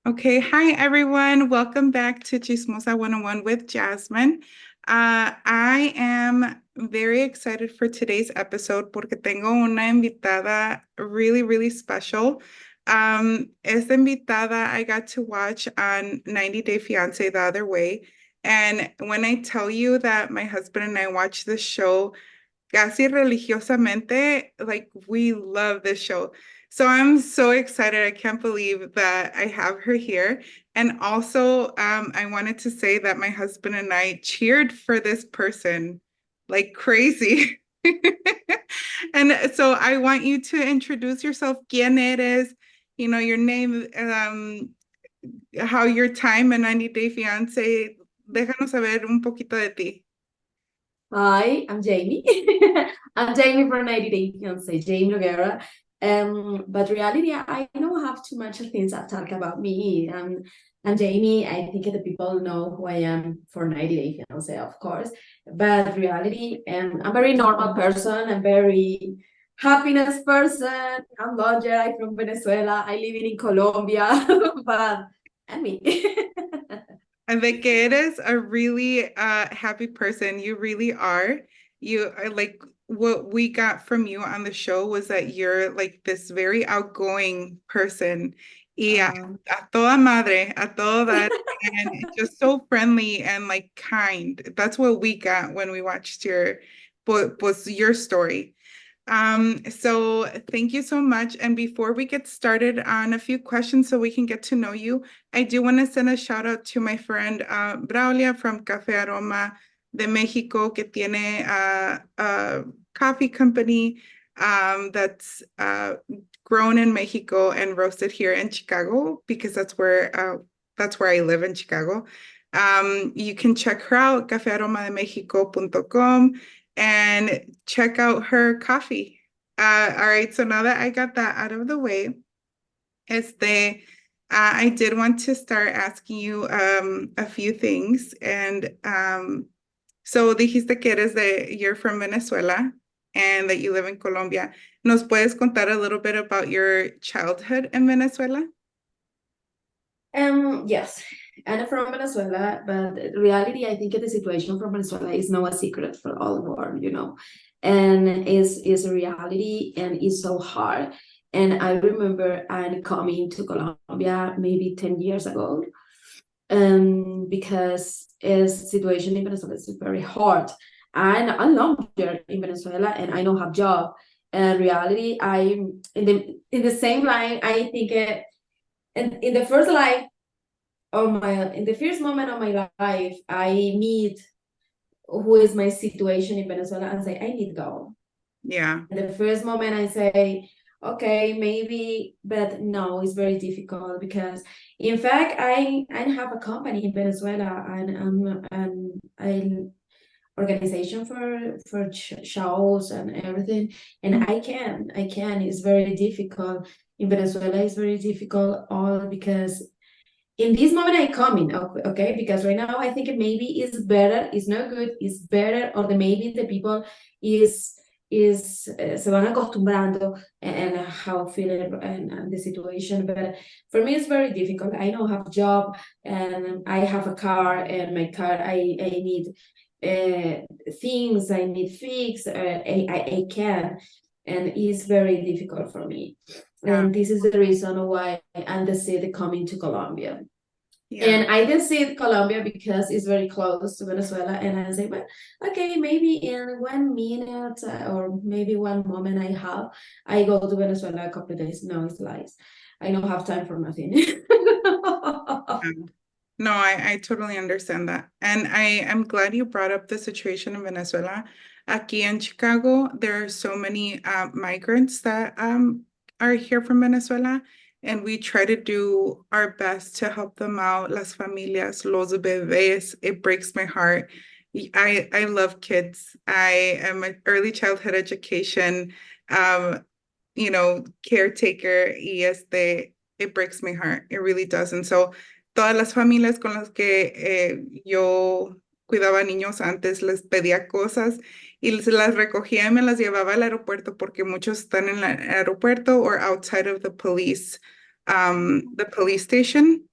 Okay, hi everyone. Welcome back to Chismosa 101 with Jasmine. I am very excited for today's episode porque tengo una invitada really, really special. Esta invitada I got to watch on 90 Day Fiance the other way. And when I tell you that my husband and I watch this show casi religiosamente, like we love this show. So I'm so excited. I can't believe that I have her here. And also, I wanted to say that my husband and I cheered for this person like crazy. And so I want you to introduce yourself. ¿Quién eres? You know, your name, how your time in 90 Day Fiance. Déjanos saber un poquito de ti. Hi, I'm Jeymi. I'm Jeymi from 90 Day Fiance, Jeymi Noguera. But reality, I don't have too much of things to talk about me. I'm Jeymi. I think the people know who I am for 90 Day Fiance, of course. But reality, I'm a very normal person. I'm very happiness person. I'm lawyer. I'm from Venezuela. I live in Colombia. But and me. And de que eres a really happy person. You really are. You are like what we got from you on the show was that you're like this very outgoing person. Y a toda madre, a todo that, and just so friendly and like kind. That's what we got when we watched your was your story. So thank you so much. And before we get started on a few questions so we can get to know you, I do want to send a shout out to my friend Braulia from Café Aroma de Mexico, que tiene a coffee company that's grown in Mexico and roasted here in Chicago because that's where I live in Chicago. You can check her out, cafearomademexico.com and check out her coffee. All right, so now that I got that out of the way, I did want to start asking you a few things. And so dijiste que you're from Venezuela and that you live in Colombia. ¿Nos puedes contar a little bit about your childhood in Venezuela? Yes, I'm from Venezuela, but in reality, I think the situation from Venezuela is not a secret for all the world, and is a reality and it's so hard. And I remember I'm coming to Colombia maybe 10 years ago, because is situation in Venezuela is very hard. And I'm longer in Venezuela and I don't have job. And reality, I'm in the same line. I think it, and in the first life in the first moment of my life, I meet who is my situation in Venezuela and say, I need to go. Yeah. In the first moment, I say, okay, maybe, but no, it's very difficult because, in fact, I have a company in Venezuela and I organization for shows and everything, and I can. It's very difficult in Venezuela. It's very difficult all because in this moment I come in, okay, because right now I think it maybe is better, it's not good, it's better, or maybe the people se van acostumbrando and how feel it and the situation. But for me it's very difficult. I don't have a job and I have a car, and my car I need things I need fix. I can, and it's very difficult for me. Yeah. And this is the reason why I decided coming to Colombia. Yeah. And I decided Colombia because it's very close to Venezuela. And I say, well, okay, maybe in 1 minute or maybe one moment I go to Venezuela a couple of days. No, it's lies. I don't have time for nothing. No, I totally understand that. And I'm glad you brought up the situation in Venezuela. Aquí in Chicago, there are so many migrants that are here from Venezuela, and we try to do our best to help them out, las familias, los bebés. It breaks my heart. I love kids. I am an early childhood education, caretaker, it breaks my heart. It really does. And so todas las familias con las que yo cuidaba niños antes, les pedía cosas y se las recogía y me las llevaba al aeropuerto porque muchos están en el aeropuerto or outside of the police station.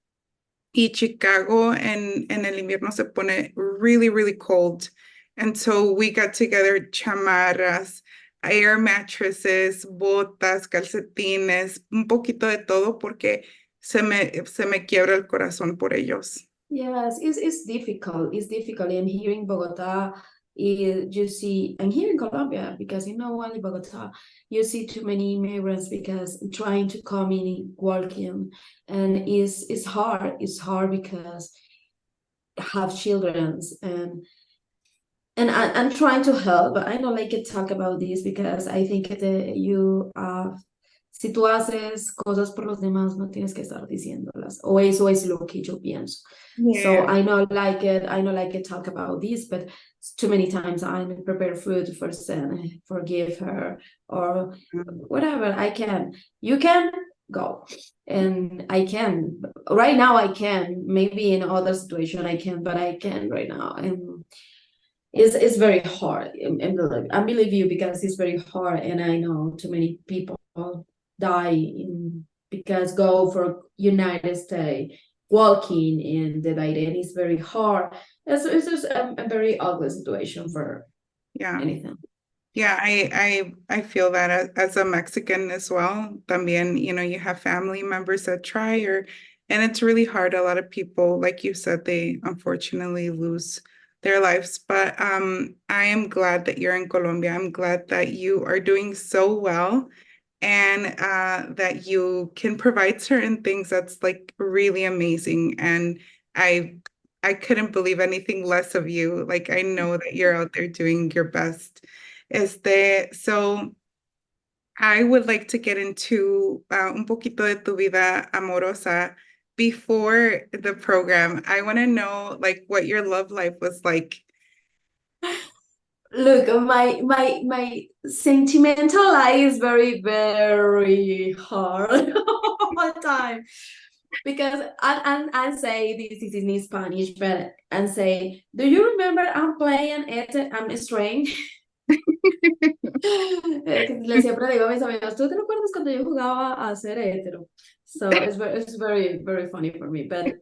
y Chicago en el invierno se pone really, really cold. And so we got together chamarras, air mattresses, botas, calcetines, un poquito de todo porque se me quiebra el corazón por ellos. Yes, it's difficult. It's difficult. And here in Bogota, you see, and here in Colombia, because you know only Bogota, you see too many immigrants because trying to come in working, and it's hard. It's hard because have childrens and I'm trying to help, but I don't like to talk about this because I think that you si tú haces cosas por los demás, no tienes que estar diciéndolas. O eso es lo que yo pienso. So Yeah. I know like it, I know like to talk about this, but too many times I prepare food for send, forgive her, or whatever I can. You can go. And I can. Right now I can. Maybe in other situation I can, but I can right now. And it's very hard. And I believe you because it's very hard, and I know too many people die because go for United States walking in the Biden is very hard. It's just a very ugly situation for Yeah. anything. Yeah, I feel that as a Mexican as well. También, you know, you have family members that try and it's really hard. A lot of people, like you said, they unfortunately lose their lives. But I am glad that you're in Colombia. I'm glad that you are doing so well and that you can provide certain things that's like really amazing. And I I couldn't believe anything less of you. Like I know that you're out there doing your best. So I would like to get into un poquito de tu vida amorosa before the program. I want to know like what your love life was like. Look, my sentimental life is very, very hard all the time. Because I say this is in Spanish, but and say, do you remember I'm playing it? I'm strange. Le siempre digo a mis amigos, ¿tú te recuerdas cuando yo jugaba a ser hetero? So it's very, very funny for me. But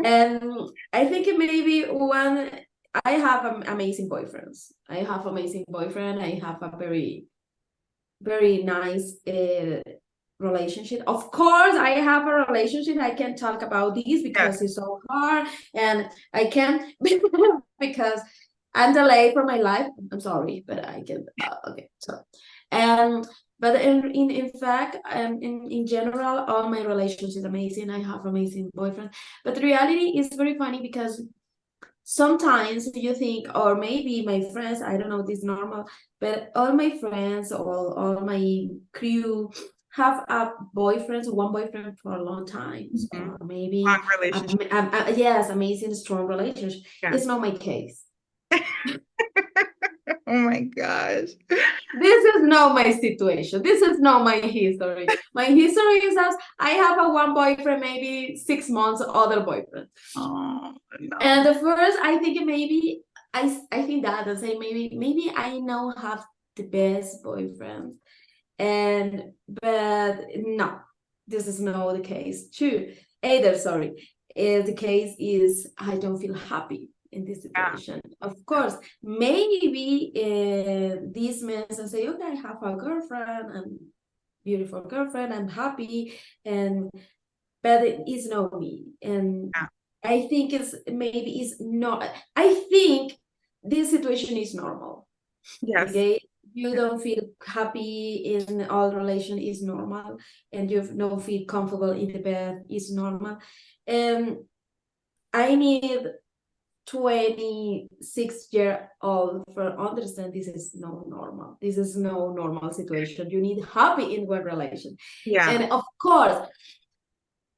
and I think it maybe one I have amazing boyfriends. I have amazing boyfriend. I have a very, very nice relationship. Of course, I have a relationship. I can talk about this because Yes. it's so hard, and I can't because I'm delayed for my life. I'm sorry, but I can. Okay, so and but in fact, in general, all my relationships is amazing. I have amazing boyfriend, but the reality is very funny because sometimes you think, or maybe my friends, I don't know, this is normal, but all my friends, all my crew have a boyfriend, one boyfriend for a long time, Mhm. or maybe, Long relationship. yes, amazing, strong relationship. Yeah. It's not my case. Oh my gosh. This is not my situation. This is not my history. My history is that I have a one boyfriend, maybe 6 months, other boyfriend. Oh no. And the first, I think maybe I think that I say maybe I now have the best boyfriend, and but no, this is not the case. True, either sorry, the case is I don't feel happy in this Yeah. situation. Of course, maybe these men say, okay, I have a girlfriend and beautiful girlfriend, I'm happy, and but it is not me, and Yeah. I think it's maybe it's not. I think this situation is normal. Yes. Okay, you don't feel happy in all relation is normal, and you don't feel comfortable in the bed is normal. And I need 26-year-old for understand this is no normal. This is no normal situation. You need happy in one relation, Yeah. and of course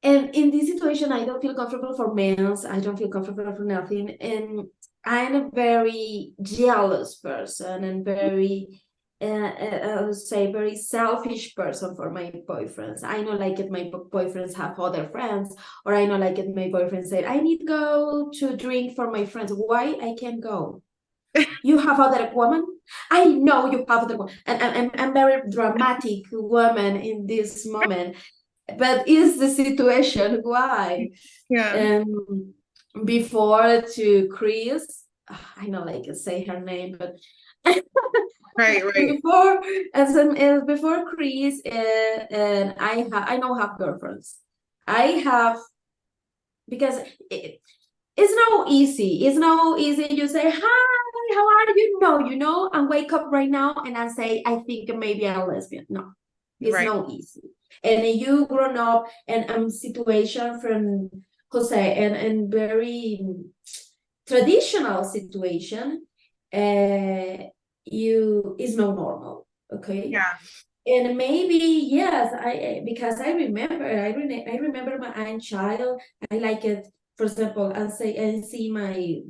and in this situation, I don't feel comfortable for males. I don't feel comfortable for nothing. And I'm a very jealous person and very, I would say, very selfish person for my boyfriends. I know, like, if my boyfriends have other friends, or I know, like, if my boyfriend said, I need to go to drink for my friends. Why I can't go? You have other woman? I know you have other woman. And I'm very dramatic woman in this moment but is the situation why? Yeah. Um, before to Chris, I know like say her name, but Right, right. before before Chris, and I know have girlfriends. I have because it's not easy. It's not easy. You say hi, how are you? No, and wake up right now and I say I think maybe I'm lesbian. No, it's Right. not easy. And you grown up and situation from Jose and very traditional situation, you is not normal. Okay, Yeah. and maybe yes, because I remember my own child. I like it. For example, I see my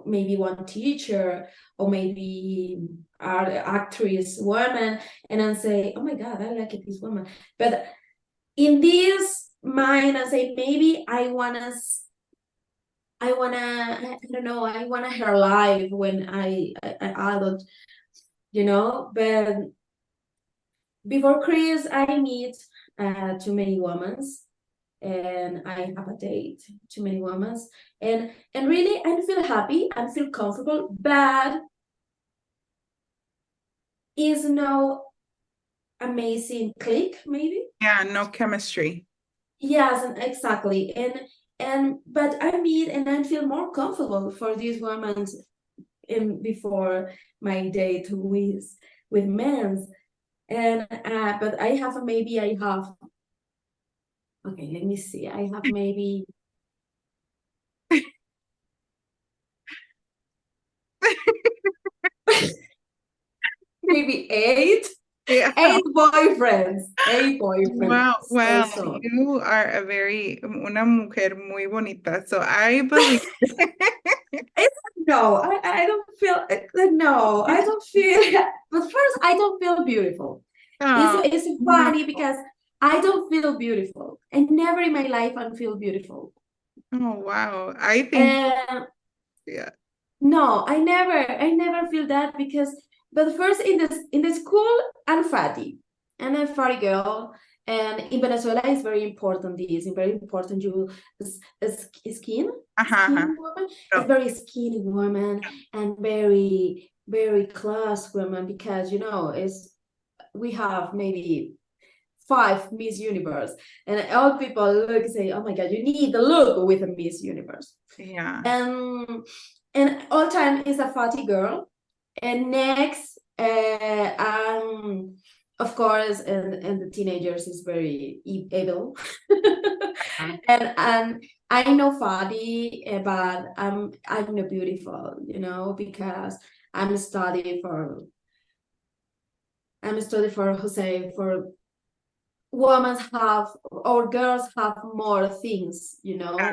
maybe one teacher or maybe art actress woman, and I say, oh my God, I like it, this woman. But in this mind, I say maybe I don't know, I wanna her life when I adult, but before Chris, I meet too many women, and I have a date too many women, and really I feel happy, I feel comfortable, but is no amazing click maybe. Yeah, no chemistry. Yes, and exactly, and but I meet and I feel more comfortable for these women in before my date with men, and but I have okay, let me see. I have maybe Yeah. eight boyfriends, eight boyfriends. Wow, wow, Also, you are una mujer muy bonita. So I believe. it's no, I don't feel no, I don't feel. But first, I don't feel beautiful. Oh, It's no. funny because I don't feel beautiful, and never in my life I feel beautiful. Oh, wow. I think, And yeah. no, I never feel that because but first in the school I'm fatty. And I'm a fatty girl. And in Venezuela it's very important this, it's very important you skin, Ajá, ajá. woman. It's No, very skinny woman and very, very class woman because it's we have maybe five Miss Universe. And all people look and say, oh my God, you need the look with a Miss Universe. yeah, Um, and all time is a fatty girl. And next, of course, and the teenagers is very able. uh, And I know fatty, but I'm not beautiful, because I'm studying for Jose for women have or girls have more things,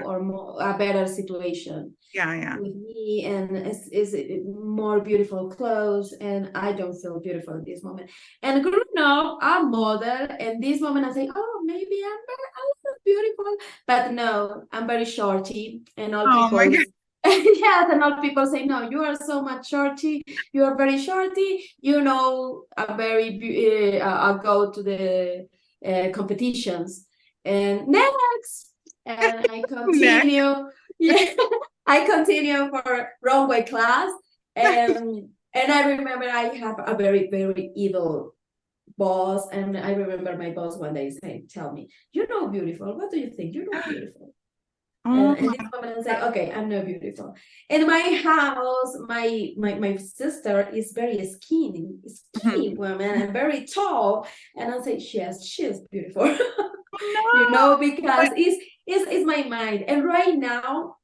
or more a better situation yeah, yeah, with me, and is more beautiful clothes, and I don't feel beautiful at this moment. And growing up, I'm model, and this moment I say, oh, maybe I'm also beautiful, but no, I'm very shorty, and all oh my people. God. Yes, and all people say, no, you are so much shorty. You are very shorty. A very. I go to the competitions, and next, and I Next. continue. Yeah, I continue for runway class, and I remember I have a very, very evil boss, and I remember my boss one day saying, "Tell me, you're not beautiful. What do you think? You're not beautiful." Oh And my this woman and say, God. "Okay, I'm not beautiful." In my house, my sister is very skinny Mhm. woman and very tall, and I say, "Yes, she's beautiful." No. Because it's my mind. And right now,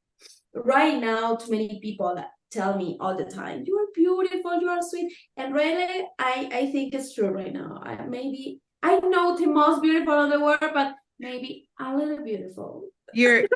too many people tell me all the time, you are beautiful, you are sweet. And really, I think it's true right now. Maybe I know the most beautiful in the world, but maybe a little beautiful. You're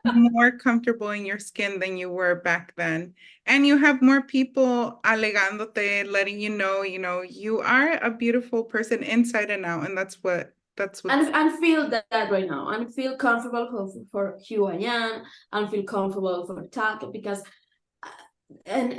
more comfortable in your skin than you were back then. And you have more people alegándote, letting you are a beautiful person inside and out. And that's what's And feel that right now, and feel comfortable for who I am, and feel comfortable for talk because and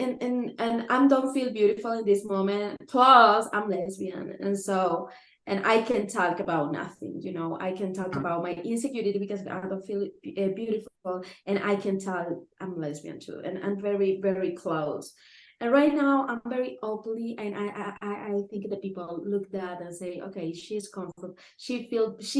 I don't feel beautiful in this moment. Plus, I'm lesbian, and so and I can talk about nothing, you know. I can talk about my insecurity because I don't feel beautiful, and I can tell I'm lesbian too, and I'm very, very close. And right now, I'm very openly, and I think that people look at that and say, okay, she's comfortable, she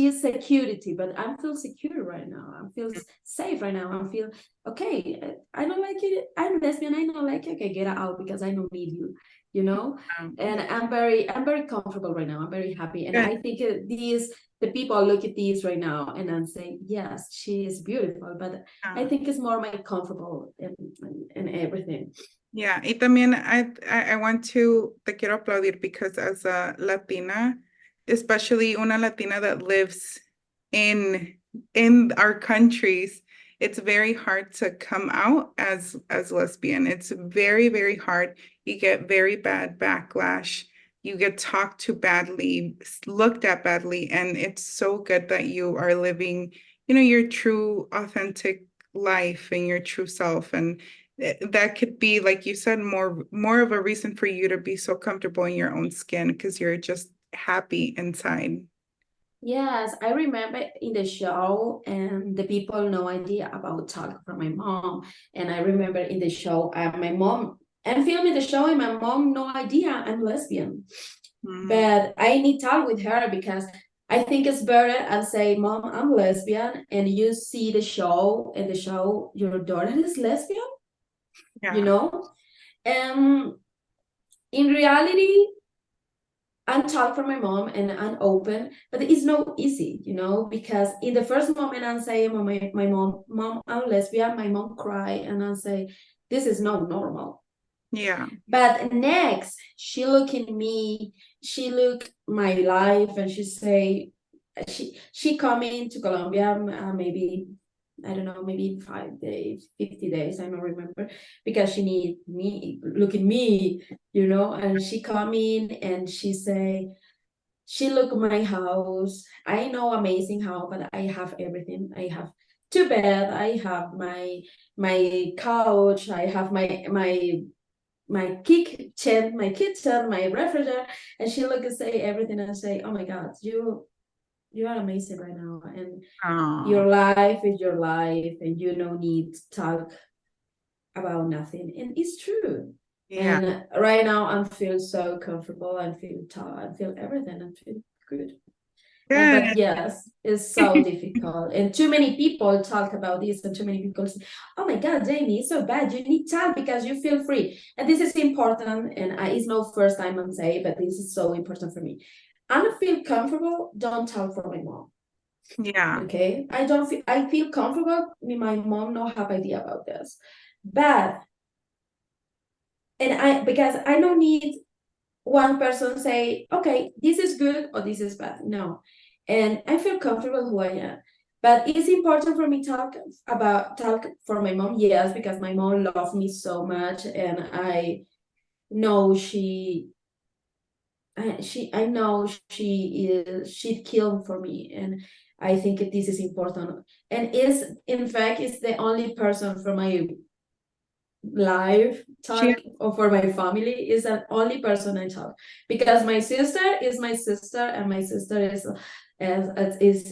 is security, but I feel secure right now. I feel safe right now. I feel okay. I don't like it. I'm lesbian. I don't like it. Okay, get out because I don't need you. You know, and I'm very comfortable right now. I'm very happy, and Good. I think the people look at these right now and I'm saying, yes, she is beautiful, but I Yeah. think it's more my comfortable and everything. Yeah, y también I want to, te quiero aplaudir because as a Latina, especially una Latina that lives in in our countries, it's very hard to come out as lesbian. It's very, very hard. You get very bad backlash. You get talked to badly, looked at badly, and it's so good that you are living, your true, authentic life and your true self. And that could be, like you said, more of a reason for you to be so comfortable in your own skin because you're just happy inside. Yes, I remember in the show, and the people no idea about talk from my mom. And I remember in the show, my mom, I'm filming the show, and my mom no idea I'm lesbian. Mm, But I need talk with her because I think it's better and say, Mom, I'm lesbian, and you see the show, and the show your daughter is lesbian, you yeah, know? And in reality, I'm talk from my mom and I'm open, but it's not easy, you know, because in the first moment I'm saying, my mom, I'm lesbian, my mom cry, and I say, this is not normal. yeah, But next, she look at me, she look my life, and she say, she coming to Colombia, maybe I don't know, maybe 5 days, 50 days, I don't remember, because she need me, look at me, you know, and she come in and she say, she look my house. I know amazing house, but I have everything. I have two bed, I have my couch, I have my kitchen, my refrigerator, and she look and say everything and say, oh my God, you are amazing right now, and oh, your life is your life, and you don't need to talk about nothing. And it's true. yeah, And right now I feel so comfortable. I feel tired. I feel everything. I feel good. And good. but yes, it's so difficult. And too many people talk about this, and too many people say, oh my God, Jeymi, it's so bad. You need time because you feel free. And this is important. And it's no first time I'm saying, but this is so important for me. I don't feel comfortable. Don't talk for my mom. Yeah, Okay, I feel comfortable. My mom no have idea about this, but and I because I don't need one person say, okay, this is good or this is bad. No, and I feel comfortable who I am. But it's important for me talk for my mom, yes, because my mom loves me so much, and I know I know she'd kill for me, and I think this is important. And is in fact is the only person for my life she, talk, or for my family, is the only person I talk, because my sister is my sister, and my sister is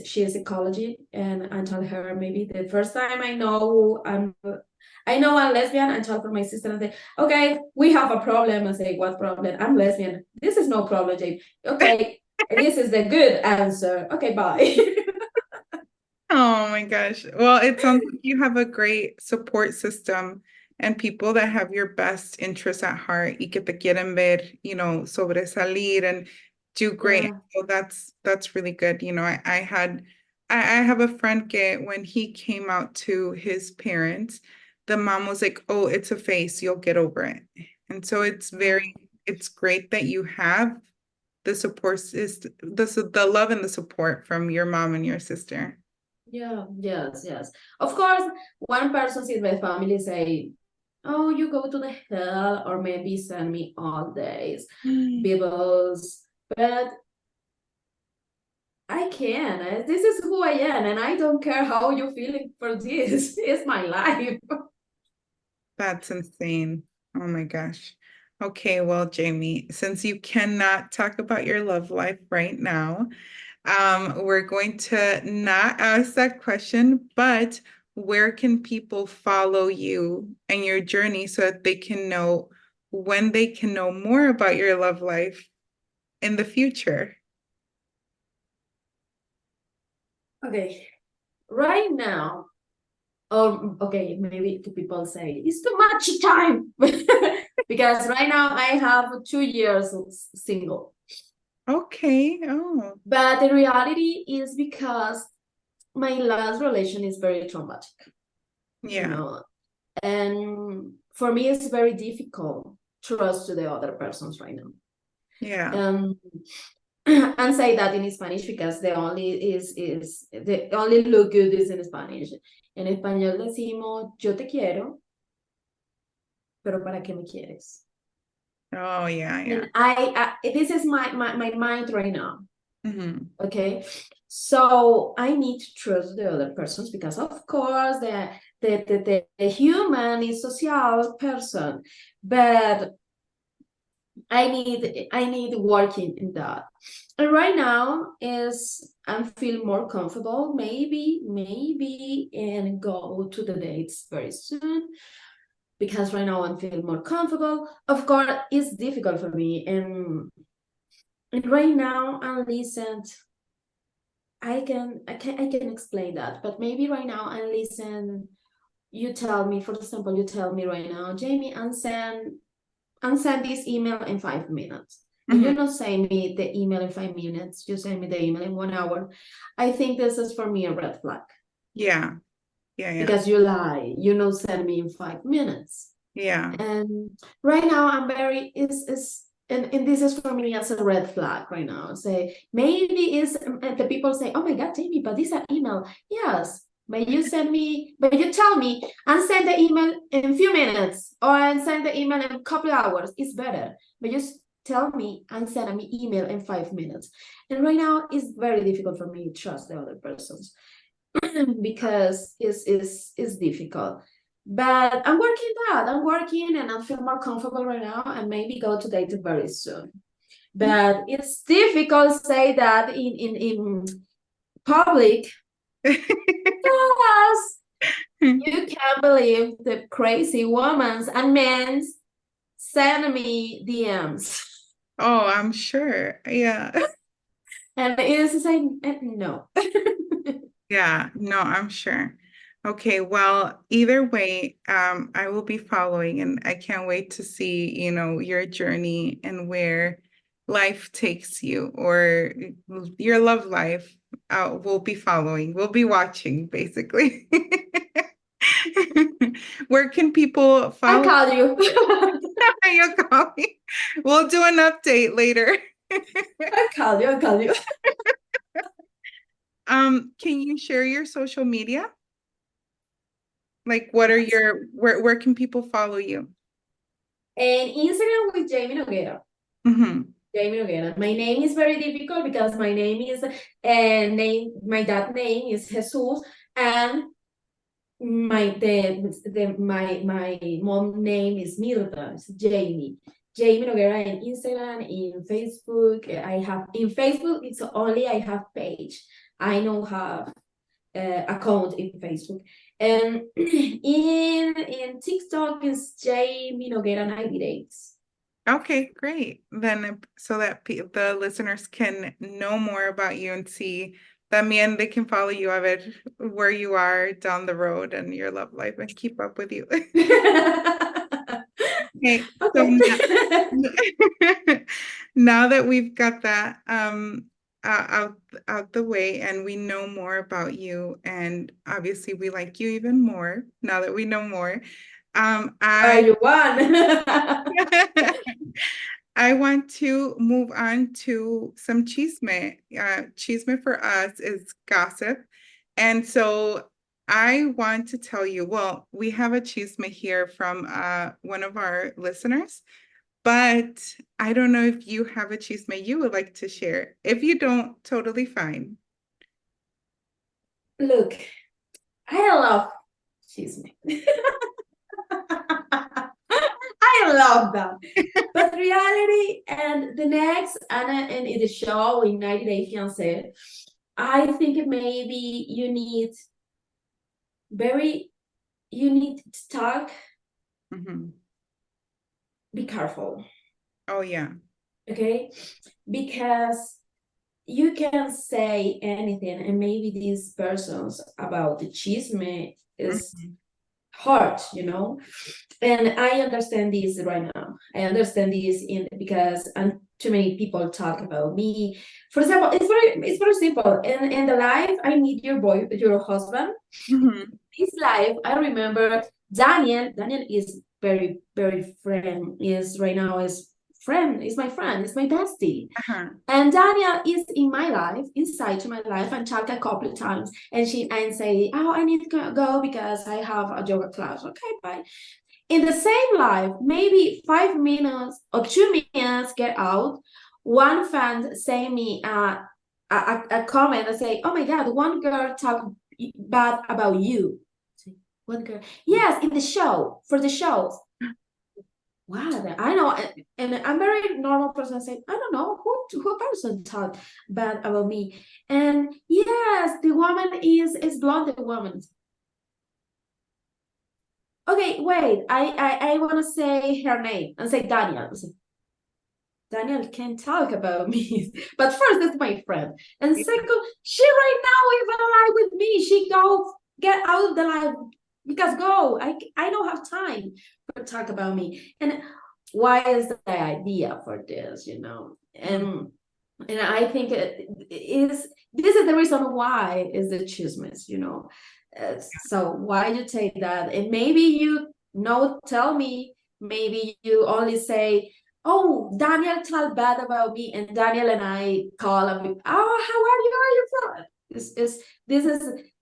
she is ecology, and I told her maybe the first time I know I'm lesbian. I talk for my sister and say, okay, we have a problem. I say, what problem? I'm lesbian. This is no problem, Jane. Okay, this is the good answer. Okay, bye. oh my gosh. Well, it sounds like you have a great support system and people that have your best interests at heart y que te quieren ver, sobresalir and do great. Yeah. So that's really good. I have a friend que when he came out to his parents, the mom was like, "Oh, it's a phase, you'll get over it." And so it's great that you have the support is the love and the support from your mom and your sister. Yeah, yes, yes. Of course, one person in my family say, "Oh, you go to the hell," or maybe send me all days Bibles, but I can. This is who I am, and I don't care how you're feeling for this. It's my life. That's insane. Oh my gosh. Okay, well, Jeymi, since you cannot talk about your love life right now, we're going to not ask that question, but where can people follow you and your journey so that they can know when they can know more about your love life in the future? Okay, right now, okay, maybe the people say it's too much time because right now I have 2 years single. Okay. Oh, But the reality is because my last relation is very traumatic, you yeah. know, and for me it's very difficult trust to the other persons right now. Yeah. Um, and say that in Spanish because the only look good is in Spanish. En español decimos yo te quiero, pero ¿para qué me quieres? Oh, yeah, yeah. And this is my mind right now. Hmm. Okay, so I need to trust the other persons because of course the human is social person, but I need working in that. And right now is I feel more comfortable, maybe and go to the dates very soon because right now I'm feeling more comfortable. Of course, it's difficult for me, and right now I listen. I can explain that, but maybe right now I listen. You tell me, for example, you tell me right now, Jeymi, and send this email in 5 minutes. And you Hmm. don't send me the email in 5 minutes, you send me the email in 1 hour. I think this is for me a red flag Yeah. Yeah, yeah. because you lie, send me in 5 minutes. Yeah. And right now I'm very is and this is for me as a red flag right now. Say maybe is the people say, oh my god, Jeymi, but this is an email. Yes, but you tell me and send the email in a few minutes or and send the email in a couple of hours. It's better. But just tell me and send me email in 5 minutes. And right now it's very difficult for me to trust the other persons because it's difficult. But I'm working that. I'm working and I feel more comfortable right now and maybe go to date very soon. But it's difficult to say that in public because you can't believe the crazy women and men send me DMs. Oh, I'm sure. Yeah. And it's saying no. Yeah, no, I'm sure. Okay, well, either way, I will be following and I can't wait to see, your journey and where life takes you or your love life. We'll be following. We'll be watching, basically. Where can people I follow call you. you? Calling? We'll do an update later. I call you. I call you. Can you share your social media? Like, what are where can people follow you? And Instagram with Jeymi Noguera. Hmm. Jeymi Noguera. My name is very difficult because my name is my dad name is Jesus, and my mom name is Mirta. It's Jeymi. Jeymi Noguera in Instagram, in Facebook. I have in Facebook. It's only I have page. I don't have account in Facebook. And in TikTok is Jeymi Noguera 98. Okay, great. Then so that the listeners can know more about you and see también they can follow you a ver where you are down the road and your love life and keep up with you. Okay, so Okay. now that we've got that out the way and we know more about you and obviously we like you even more now that we know more. I You won. I want to move on to some chisme. Chisme for us is gossip. And so I want to tell you, well, we have a chisme here from one of our listeners, but I don't know if you have a chisme you would like to share. If you don't, totally fine. Look, I love chisme. I love that. reality. And the next, and in the show in 90 Day Fiance, I think maybe you need to talk. Be careful. Oh, yeah. Okay, because you can say anything, and maybe these persons about the chisme is hard, and I understand this right now. I understand this because too many people talk about me. For example, it's very simple. In the life, I meet your husband. This life, I remember Daniel. Daniel is very, very friend. Is right now is friend. Is my friend. Is my bestie. And Daniel is in my life, inside to my life, and talk a couple of times. And say, oh, I need to go because I have a yoga class. Okay, bye. In the same life, maybe 5 minutes or 2 minutes get out. One fan say me a comment and say, oh my God, one girl talk bad about you. One girl, yes, in the show, for the show. Wow, I know, and I'm a very normal person. Say, I don't know who person talked bad about me, and yes, the woman is blonde. The woman. Okay, wait. I want to say her name and say Daniel. Daniel can talk about me, but first, it's my friend. And second, she right now is alive with me. She go get out of the life because go. I don't have time to talk about me. And why is the idea for this? And I think this is the reason why is the chismes. So why you take that? And maybe tell me. Maybe you only say, oh, Daniel talked bad about me, and Daniel and I call him, oh, how are you? Are you from? This is,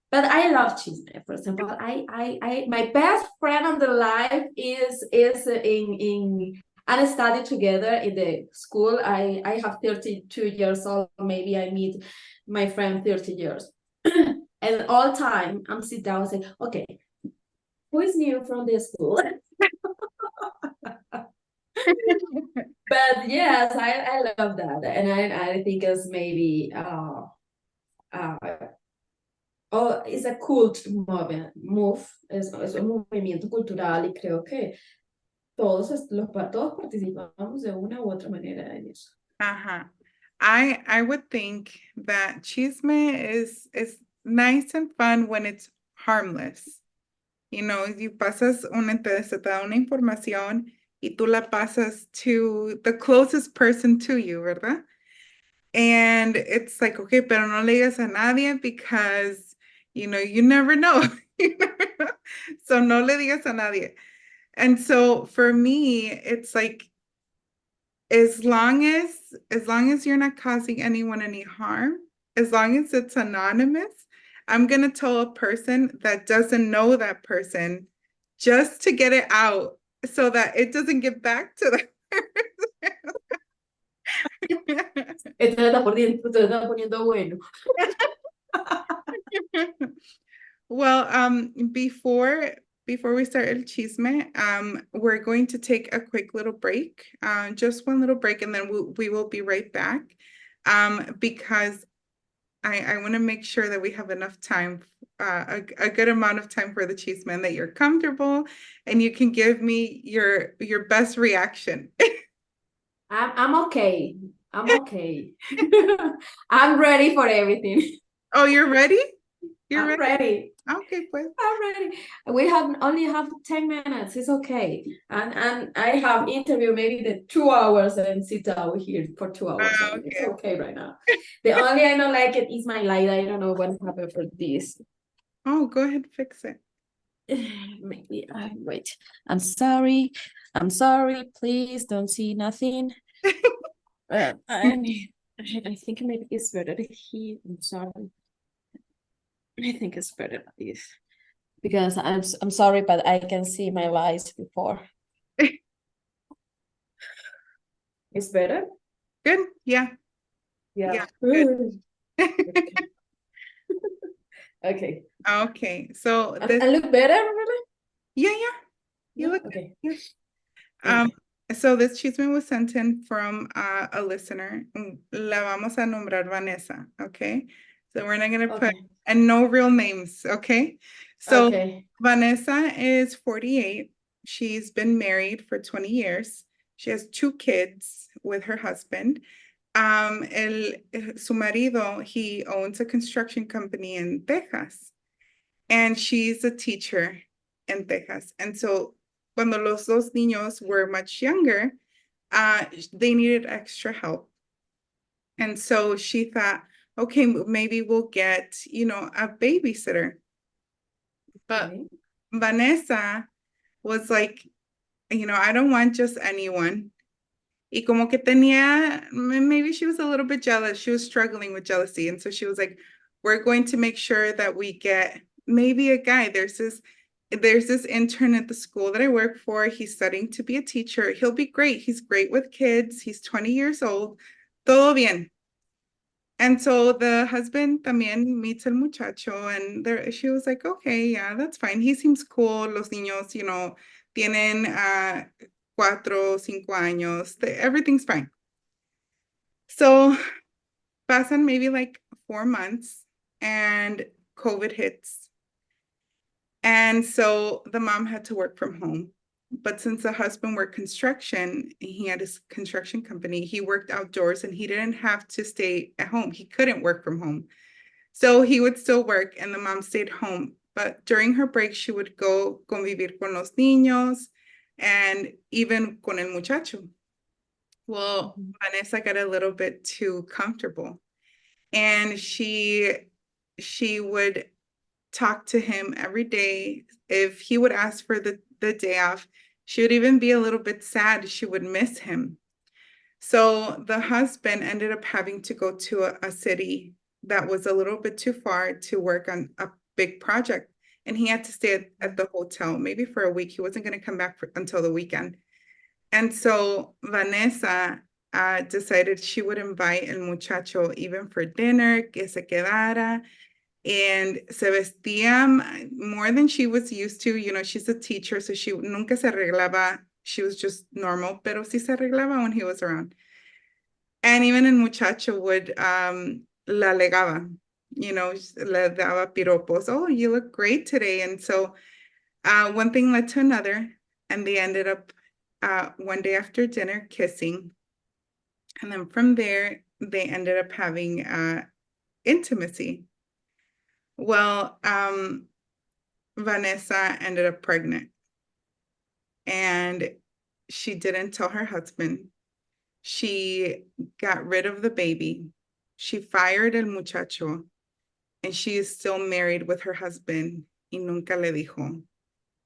but I love chisme. For example, I my best friend on the life is in and study together in the school. I have 32 years old. Maybe I meet my friend 30 years. And all time I'm sit down and say, okay, who is new from the school? But yes, I love that, and I think it's maybe it's a cult move, es un movimiento cultural, y creo que todos participamos de una u otra manera en eso. I would think that chisme is nice and fun when it's harmless. You pasas te da una información y tú la pasas to the closest person to you, ¿verdad? And it's like, okay, pero no le digas a nadie because, you never know. You never know. So no le digas a nadie. And so for me, it's like, as long as you're not causing anyone any harm, as long as it's anonymous, I'm gonna tell a person that doesn't know that person just to get it out so that it doesn't get back to the Poniendo bueno. Well, before we start el chisme, we're going to take a quick little break, just one little break, and then we will be right back, because I want to make sure that we have enough time, a good amount of time for the chisme, and that you're comfortable and you can give me your best reaction. I'm okay. I'm okay. I'm ready for everything. Oh, you're ready? I'm ready. Okay, pues. I'm ready. We only have 10 minutes. It's okay. And I have interview maybe the 2 hours and sit down here for 2 hours. Okay. It's okay right now. The only I don't like it is my light. I don't know what happened for this. Oh, go ahead, fix it. Maybe wait. I'm sorry. Please don't see nothing. I think maybe it's better here. I'm sorry. I think it's better like this because I'm sorry, but I can see my lights before. It's better. Good. Yeah. Good. Okay. Okay. So I look better, really? Yeah. You look okay. good. So this chisme was sent in from a listener. La vamos a nombrar Vanessa, okay? So we're not gonna put, Okay. and no real names, okay? So Okay. Vanessa is 48. She's been married for 20 years. She has 2 kids with her husband. Su marido, he owns a construction company in Texas, and she's a teacher in Texas. And so cuando los dos niños were much younger, they needed extra help. And so she thought, okay, maybe we'll get, a babysitter. But Okay. Vanessa was like, I don't want just anyone. Y como que tenía, maybe she was a little bit jealous. She was struggling with jealousy. And so she was like, we're going to make sure that we get maybe a guy. There's this intern at the school that I work for. He's studying to be a teacher. He'll be great. He's great with kids. He's 20 years old. Todo bien. And so the husband también meets el muchacho, and she was like, okay, yeah, that's fine. He seems cool. Los niños, tienen 4, 5 años. Everything's fine. So pasan maybe like 4 months, and COVID hits. And so the mom had to work from home. But since the husband worked construction, he had his construction company, he worked outdoors and he didn't have to stay at home. He couldn't work from home. So he would still work and the mom stayed home. But during her break, she would go convivir con los niños and even con el muchacho. Well, Vanessa got a little bit too comfortable, and she would talk to him every day. If he would ask for the day off, she would even be a little bit sad. She would miss him. So the husband ended up having to go to a city that was a little bit too far to work on a big project. And he had to stay at the hotel, maybe for a week. He wasn't going to come back until the weekend. And so Vanessa decided she would invite el muchacho even for dinner, que se quedara. And se vestía more than she was used to. She's a teacher, so she nunca se arreglaba. She was just normal, pero sí se arreglaba when he was around. And even el muchacho would la alegaba, le daba piropos. Oh, you look great today. And so one thing led to another, and they ended up one day after dinner kissing. And then from there, they ended up having intimacy. Well, Vanessa ended up pregnant, and she didn't tell her husband. She got rid of the baby. She fired el muchacho, and she is still married with her husband, y nunca le dijo.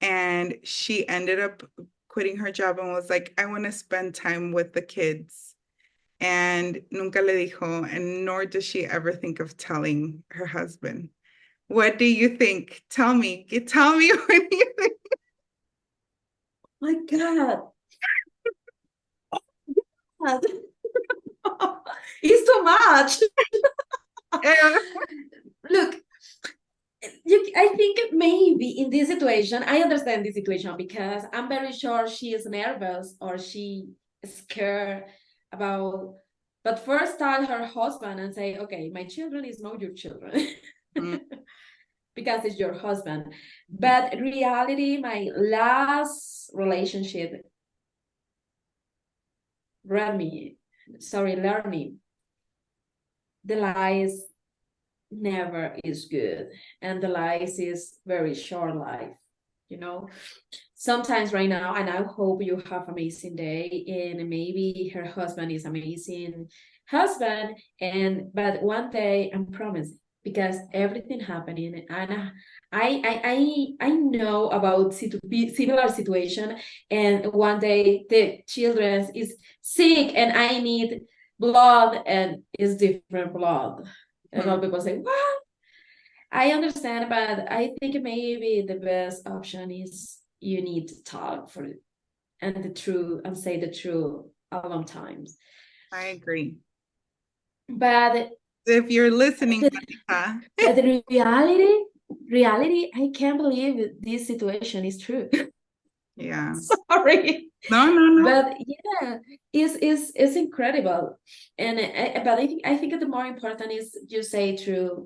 And she ended up quitting her job and was like, I want to spend time with the kids. And nunca le dijo, and nor does she ever think of telling her husband. What do you think? Tell me. Tell me what you think. My God. It's too much. Look, I think maybe in this situation, I understand this situation because I'm very sure she is nervous or she is scared about. But first, tell her husband and say, "Okay, my children is not your children." Mm. Because it's your husband. But in reality, my last relationship learned me the lies never is good, and the lies is very short life, sometimes right now. And I hope you have amazing day, and maybe her husband is amazing husband, but one day I'm promising, because everything happening, and I know about similar situation, and one day the children is sick and I need blood, and it's different blood, and all people say, what? I understand, but I think maybe the best option is you need to talk for it and the truth and say the truth a long times. I agree. But If you're listening, but the reality, I can't believe this situation is true. Yeah. Sorry. No, no, no. But yeah, it's incredible. And but I think the more important is you say through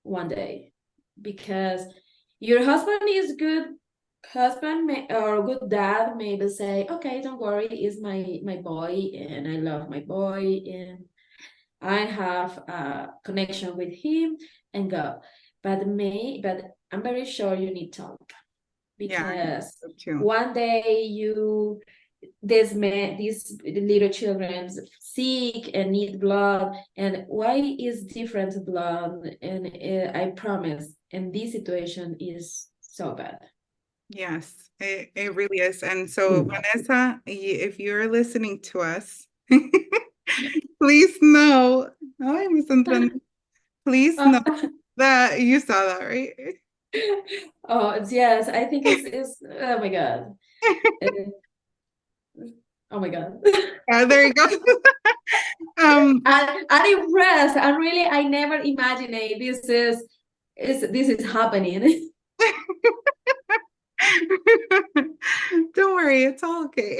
one day, because your husband is good husband or good dad, maybe say, okay, don't worry, is my boy, and I love my boy, and I have a connection with him, and go. But I'm very sure you need talk, Yeah, I think because so too. one day these little children sick and need blood, and why is different blood, and I promise, and this situation is so bad. Yes, it really is. And so, Vanessa, if you're listening to us, please know, ay, me está entrando. Please know that you saw that, right? Oh yes, I think it's oh my god. Uh, oh my god. Yeah, there you go. Um, I'm impressed. And really, I never imagined this is happening. don't worry, it's all okay.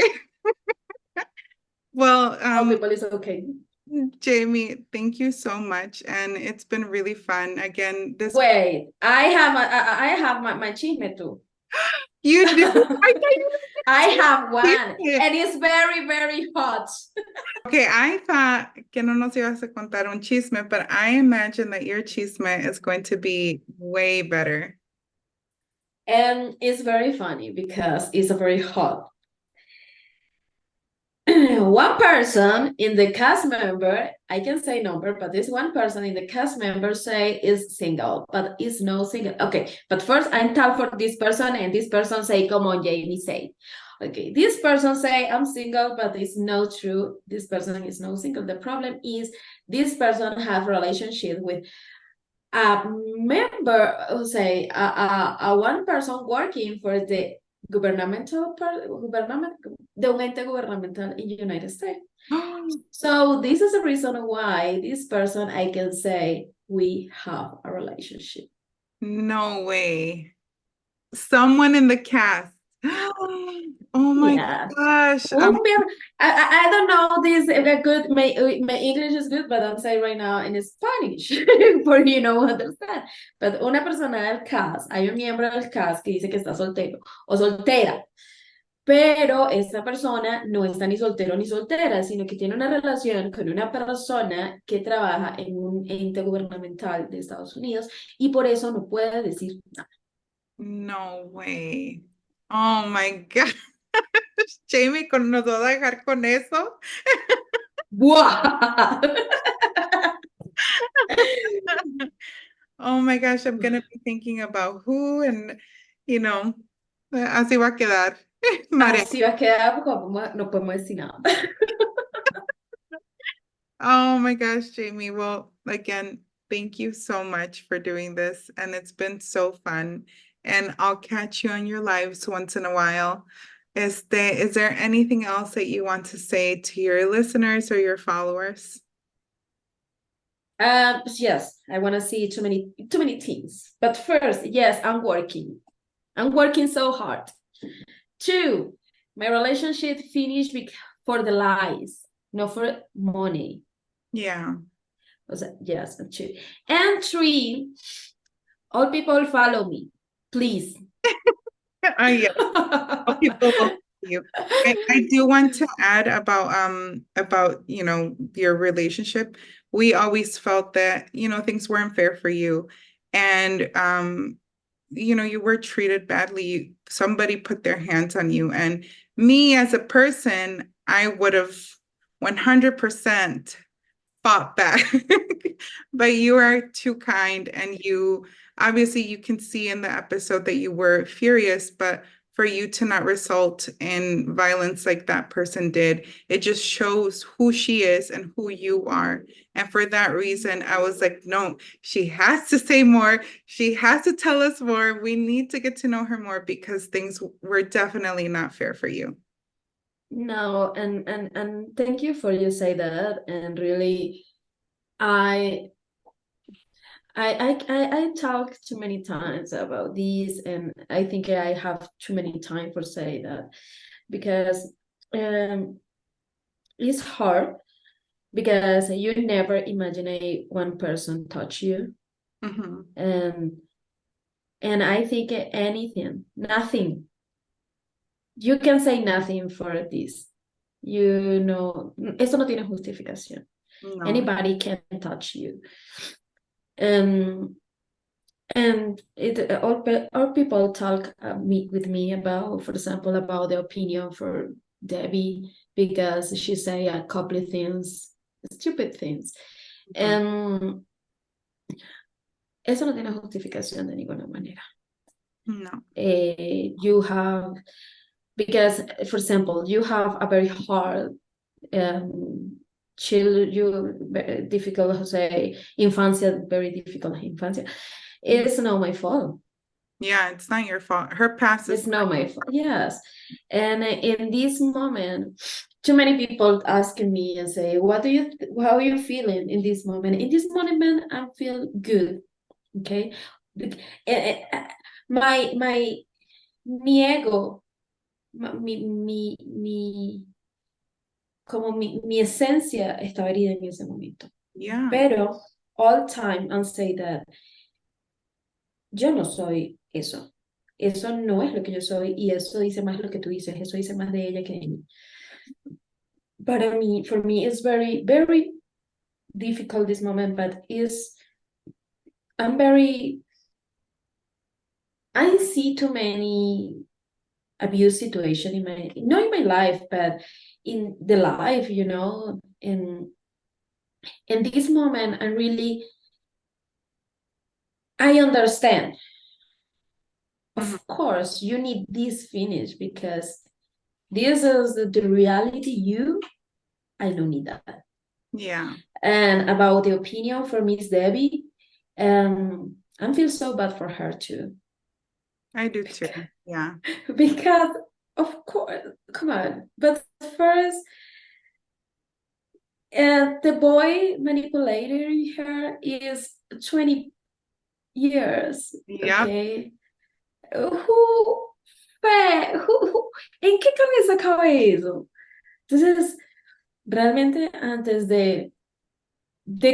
Well, Okay, but it's okay. Jeymi, thank you so much, and it's been really fun. Again, this Wait, I have my chisme too. you do. I thought you I have were one, gonna and it's very, very hot. okay, I thought que no nos ibas a contar un chisme, but I imagine that your chisme is going to be way better. And it's very funny because it's a very hot. One person in the cast member, I can say number, but this one person in the cast member say is single, but is no single. Okay, but first I tell for this person, and this person say, come on, Jeymi, say. Okay, this person say I'm single, but it's not true. This person is no single. The problem is this person have relationship with a member, say a one person working for the government, the un ente gubernamental in the United States. So this is the reason why this person, I can say, we have a relationship. No way. Someone in the cast. Oh my Yeah. gosh. I don't know this good, my English is good, but I'm saying right now in Spanish for you know understand. But una persona del cast, hay un miembro del cast que dice que está soltero o soltera, pero esta persona no está ni soltero ni soltera, sino que tiene una relación con una persona que trabaja en un ente gubernamental de Estados Unidos, y por eso no puede decir nada. No way. Oh my gosh. Jamie, ¿nos va a dejar con eso? ¡Buah! Oh my gosh, I'm gonna be thinking about who and, you know, así va a quedar. María. Así va a quedar porque no podemos decir nada. Oh my gosh, Jamie. Well, again, thank you so much for doing this. And it's been so fun. And I'll catch you on your lives once in a while. Is there anything else that you want to say to your listeners or your followers? Yes, I want to see too many things. But first, yes, I'm working. I'm working so hard. Two, my relationship finished for the lies, not for money. Yeah. Yes, and two. And three, all people follow me, please. Yeah. People will see you. I do want to add about your relationship. We always felt that things weren't fair for you, and you were treated badly. Somebody put their hands on you, and me as a person, I would have 100% fought back. But you are too kind, and you can see in the episode that you were furious, but for you to not result in violence like that person did, it just shows who she is and who you are. And for that reason, I was like, no, she has to say more. She has to tell us more. We need to get to know her more because things were definitely not fair for you. No, and thank you for you say that. And really, I I talked too many times about this, and I think I have too many time for say that because it's hard because you never imagine one person touch you, Mhm. and I think anything, nothing, you can say nothing for this. You know, esto no tiene justificación. No. Anybody can touch you. Um, and all people talk with me about, for example, about the opinion for Debbie because she say a couple of things, stupid things. Mhm. And eso no tiene justificación de ninguna manera. No. You have, because, for example, you have a very hard child, you very difficult to say infancia, very difficult infancia. It's not my fault. Yeah, it's not your fault. Her past is It's not my fault. Yes. And in this moment, too many people asking me and say, how are you feeling in this moment? In this moment, I feel good. Okay. My mi ego, como mi esencia estaba herida en ese momento. yeah. Pero all time and say that yo no soy eso. Eso no es lo que yo soy y eso dice más lo que tú dices, eso dice más de ella que de mí. Para mí, for me, it's very, very difficult this moment, but I'm very, I see too many abuse situation in my, not in my life, but in the life, you know, in this moment, I understand. Mhm. Of course, you need this finish because this is the reality I don't need that. Yeah, And about the opinion for Miss Debbie, I feel so bad for her too. I do too. Yeah. Because of course, come on. But first, the boy manipulating her is 20 years, Yep. okay? Who, ¿En qué cabeza cabe eso? Entonces, realmente antes de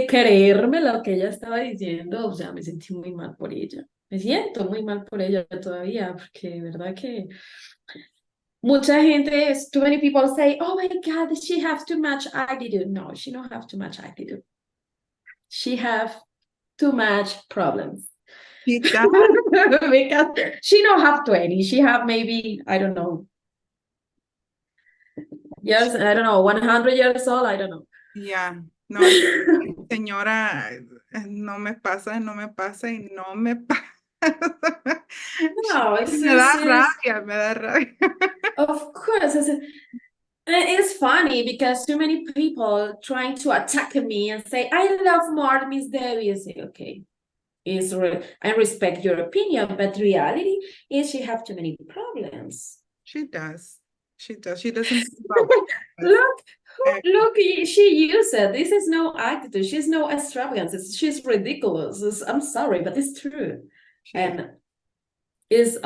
creerme lo que ella estaba diciendo, o sea, me sentí muy mal por ella. Me siento muy mal por ella todavía, porque de verdad que mucha gente, too many people say, oh my God, she has too much attitude. No, she don't have too much attitude. She have too much problems. She does. Because she don't have 20. She have maybe, I don't know, She- years, I don't know, 100 years old, I don't know. Yeah. No, es señora, no me pasa y no me pasa. No, Me da rabia, me da rabia. of course, it's funny because too many people trying to attack me and say, I love more Miss Debbie. I say, okay, I respect your opinion, but reality is she have too many problems. She does. She does. She doesn't think about what she does. Look, look, she used it. This is no attitude. She's no extravagance. She's ridiculous. I'm sorry, but it's true. She is. And is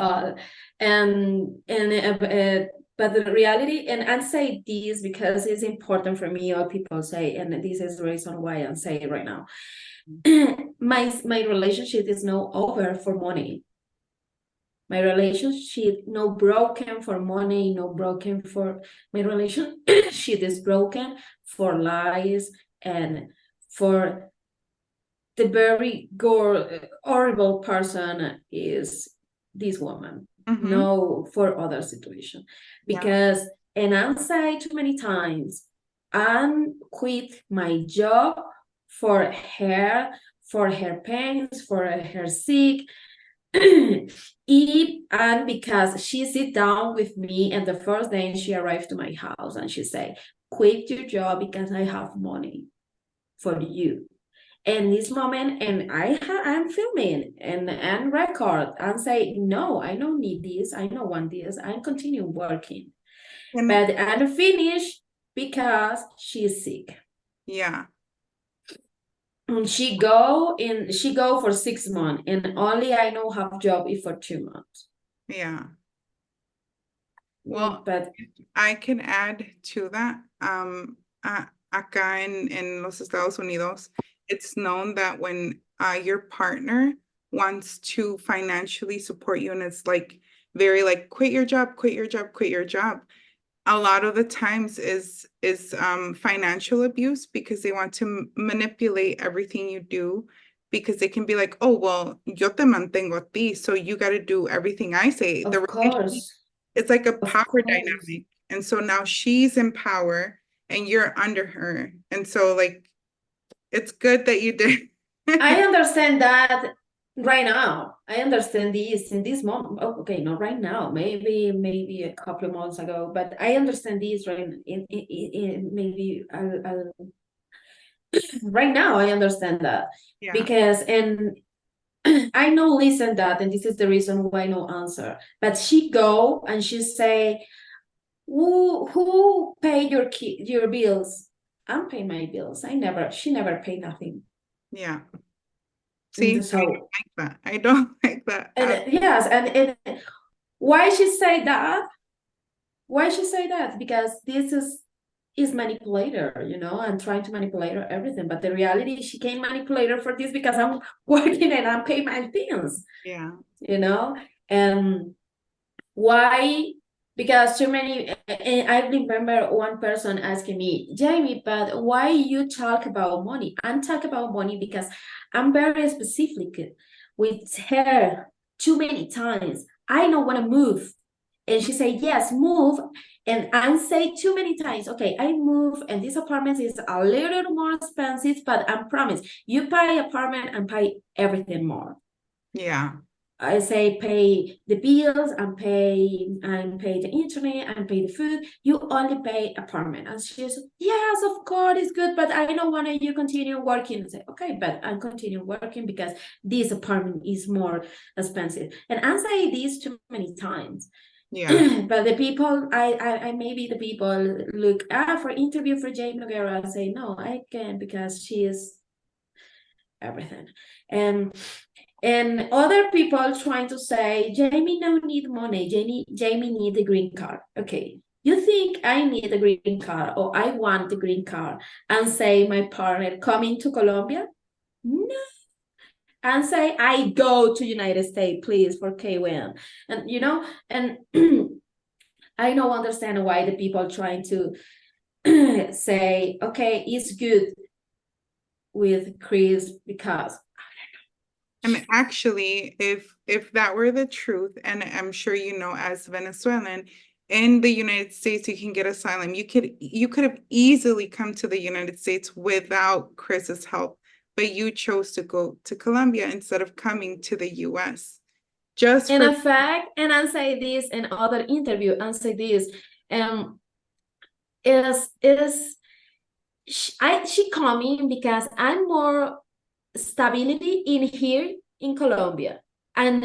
but the reality, and I say this because it's important for me, all people say, and this is the reason why I'm saying it right now. My relationship is no over for money. My relationship no broken for money, no broken for my relationship is broken for lies and for the very horrible person is this woman. Mhm. No, for other situation. Yeah. Because, and I say too many times, I quit my job for her pains, for her sick, and because she sit down with me and the first day she arrived to my house and she say, quit your job because I have money for you. And this moment, and I'm filming and record and say, no, I don't need this, I don't want this, I continue working. And But I'm finished because she's sick. yeah. She go for 6 months, and only I know have job is for 2 months. Yeah. Well, But I can add to that. Acá en los Estados Unidos, it's known that when your partner wants to financially support you, and it's like very like quit your job, quit your job, quit your job. A lot of the times is financial abuse because they want to manipulate everything you do because they can be like, oh, well, yo te mantengo a ti, so you got to do everything I say. The of relationship, course, it's like a of power course, dynamic. And so now she's in power and you're under her. And so like it's good that you did. I understand that right now. I understand this in this moment. Oh, okay, not right now. Maybe a couple of months ago. But I understand this right in maybe right now. I understand that Yeah, because and I know listen that, and this is the reason why no answer. But she go and she say, who paid your bills? I'm paying my bills. She never paid nothing. yeah. See, And I so don't like that. I don't like that and at yes, and why she say that? Why she say that? Because this is manipulator, and trying to manipulate her everything. But the reality, she can't manipulate her for this because I'm working and I'm paying my bills, yeah, you know. And why? Because too many. And I remember one person asking me, Jeymi, but why you talk about money? I'm talking about money because I'm very specific with her too many times. I don't want to move. And she said, yes, move. And I say too many times, okay, I move and this apartment is a little more expensive, but I promise you pay apartment and pay everything more. yeah. I say pay the bills and pay the internet and pay the food. You only pay apartment. And she says, yes, of course, it's good, but I don't want you continue working. I say, okay, but I'm continue working because this apartment is more expensive. And I say this too many times. Yeah. But the people, I maybe the people look for interview for Jane Noguera. I say no, I can because she is everything. And other people trying to say, Jeymi no need money, Jeymi need the green card. Okay, you think I need a green card or I want the green card and say my partner coming to Colombia? No. And say I go to United States, please, for KWN. And I don't understand why the people trying to say, okay, it's good with Chris because And actually, if that were the truth, and I'm sure you know, as Venezuelan, in the United States, you can get asylum. You could have easily come to the United States without Chris's help, but you chose to go to Colombia instead of coming to the US. Just in for effect, and I say this in other interview, and say this, is she coming because I'm more stability in here in Colombia, and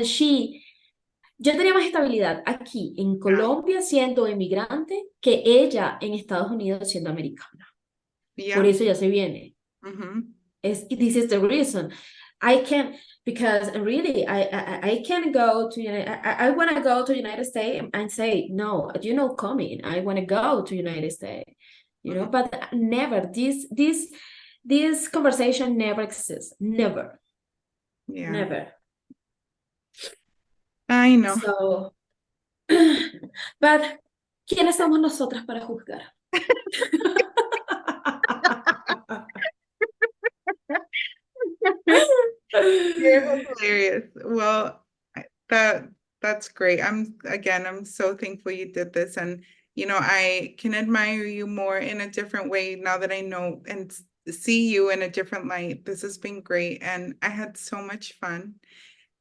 yo tenía más estabilidad aquí en yeah, Colombia siendo inmigrante que ella en Estados Unidos siendo americana. Por yeah. eso ya se viene. This is the reason. I can because really I can go to I want to go to United States and say no, coming. I want to go to United States, Mhm. but never this conversation never exists. Never, Yeah, never. I know. So, but ¿quiénes somos nosotras para juzgar? You're hilarious. Well, that that's great. I'm so thankful you did this, and I can admire you more in a different way now that I know and see you in a different light. This has been great, and I had so much fun.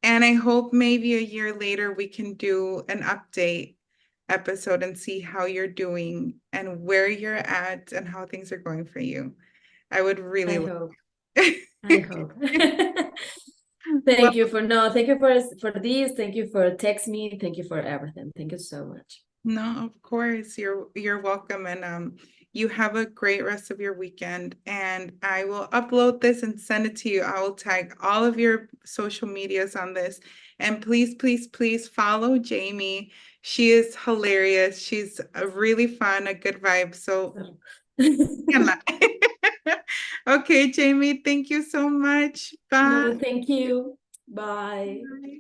And I hope maybe a year later we can do an update episode and see how you're doing and where you're at and how things are going for you. I would really I love hope. I it. hope. Well, Thank you for this. Thank you for text me. Thank you for everything. Thank you so much. No, of course. You're welcome. And you have a great rest of your weekend. And I will upload this and send it to you. I will tag all of your social medias on this. And please, please, please follow Jeymi. She is hilarious. She's a really fun, a good vibe. So síganla. Okay, Jeymi, thank you so much. Bye. No, thank you. Bye. Bye.